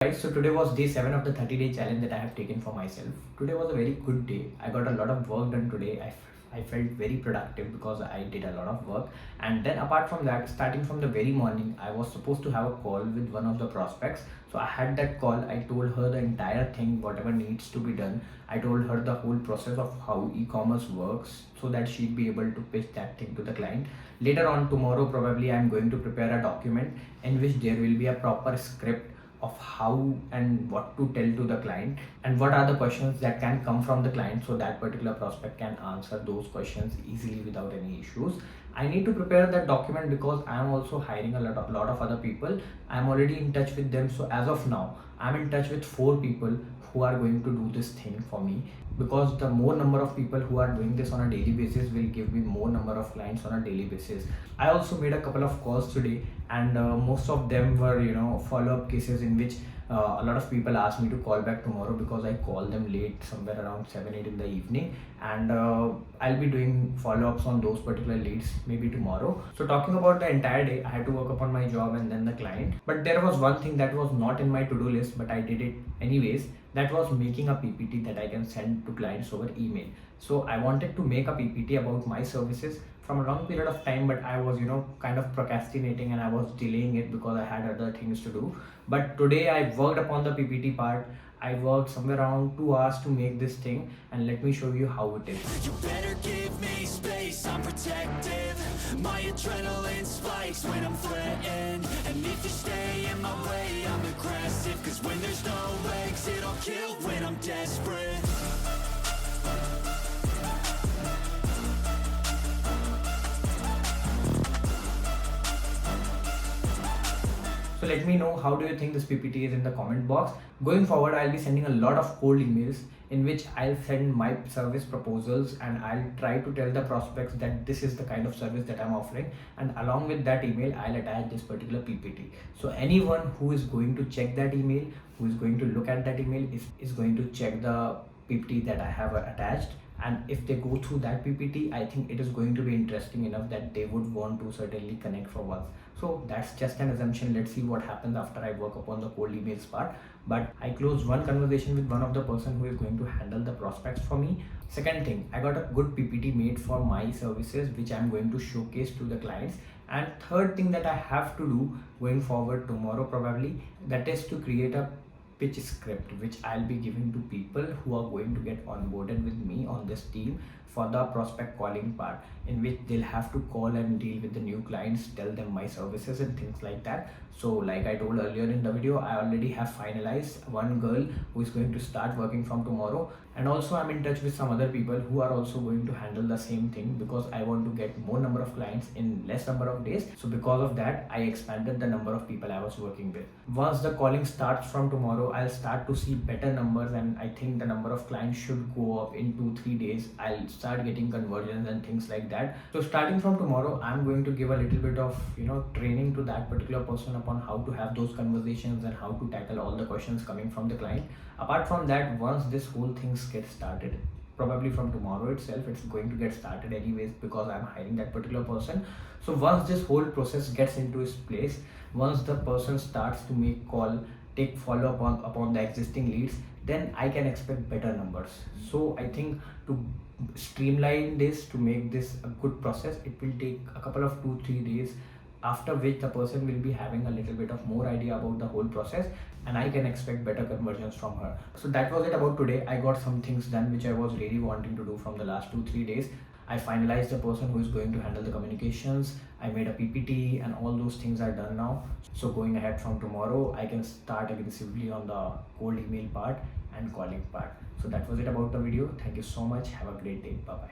Guys, so today was day 7 of the 30-day challenge that I have taken for myself. Today was a very good day. I got a lot of work done today. I felt very productive because I did a lot of work. And then apart from that, starting from the very morning, I was supposed to have a call with one of the prospects. So I had that call. I told her the entire thing, whatever needs to be done. I told her the whole process of how e-commerce works so that she'd be able to pitch that thing to the client. Later on tomorrow, probably I'm going to prepare a document in which there will be a proper script of how and what to tell to the client and what are the questions that can come from the client so that particular prospect can answer those questions easily without any issues. I need to prepare that document because I am also hiring a lot of other people. I am already in touch with them, so as of now I'm in touch with 4 people who are going to do this thing for me, because the more number of people who are doing this on a daily basis will give me more number of clients on a daily basis. I also made a couple of calls today, and most of them were follow-up cases in which a lot of people asked me to call back tomorrow because I called them late, somewhere around 7-8 in the evening, and I'll be doing follow-ups on those particular leads maybe tomorrow. So talking about the entire day, I had to work upon my job and then the client, but there was one thing that was not in my to-do list, but I did it anyways. That was making a PPT that I can send to clients over email. So I wanted to make a PPT about my services from a long period of time, but I was kind of procrastinating and I was delaying it because I had other things to do. But today I worked upon the PPT part. I worked somewhere around 2 hours to make this thing, and let me show you how it is. You better give me space, I'm protective. My adrenaline spikes when I'm threatened. And if you stay in my way, I'm aggressive. Cause when there's no exit, I'll kill when I'm desperate. So let me know how do you think this PPT is in the comment box. Going forward, I'll be sending a lot of cold emails in which I'll send my service proposals and I'll try to tell the prospects that this is the kind of service that I'm offering, and along with that email I'll attach this particular PPT. So anyone who is going to check that email, who is going to look at that email is going to check the PPT that I have attached, and if they go through that PPT, I think it is going to be interesting enough that they would want to certainly connect for once. So that's just an assumption. Let's see what happens after I work upon the cold emails part. But I closed one conversation with one of the person who is going to handle the prospects for me. Second thing, I got a good PPT made for my services which I'm going to showcase to the clients. And third thing that I have to do going forward tomorrow probably, that is to create a pitch script which I'll be giving to people who are going to get onboarded with me on this team for the prospect calling part, in which they'll have to call and deal with the new clients, tell them my services and things like that. So like I told earlier in the video, I already have finalized one girl who is going to start working from tomorrow, and also I'm in touch with some other people who are also going to handle the same thing because I want to get more number of clients in less number of days. So because of that, I expanded the number of people I was working with. Once the calling starts from tomorrow, I'll start to see better numbers, and I think the number of clients should go up in 2-3 days. I'll start getting conversions and things like that. So starting from tomorrow, I'm going to give a little bit of training to that particular person upon how to have those conversations and how to tackle all the questions coming from the client. Apart from that, once this whole thing gets started, probably from tomorrow itself, it's going to get started anyways because I'm hiring that particular person. So once this whole process gets into its place, once the person starts to make call, take follow up upon the existing leads, then I can expect better numbers. So I think to streamline this, to make this a good process, it will take a couple of 2-3 days, after which the person will be having a little bit of more idea about the whole process, and I can expect better conversions from her. So that was it about today. I got some things done which I was really wanting to do from the last 2-3 days. I finalized the person who is going to handle the communications. I made a PPT and all those things are done now. So going ahead from tomorrow, I can start aggressively on the cold email part and calling part. So that was it about the video. Thank you so much. Have a great day. Bye bye.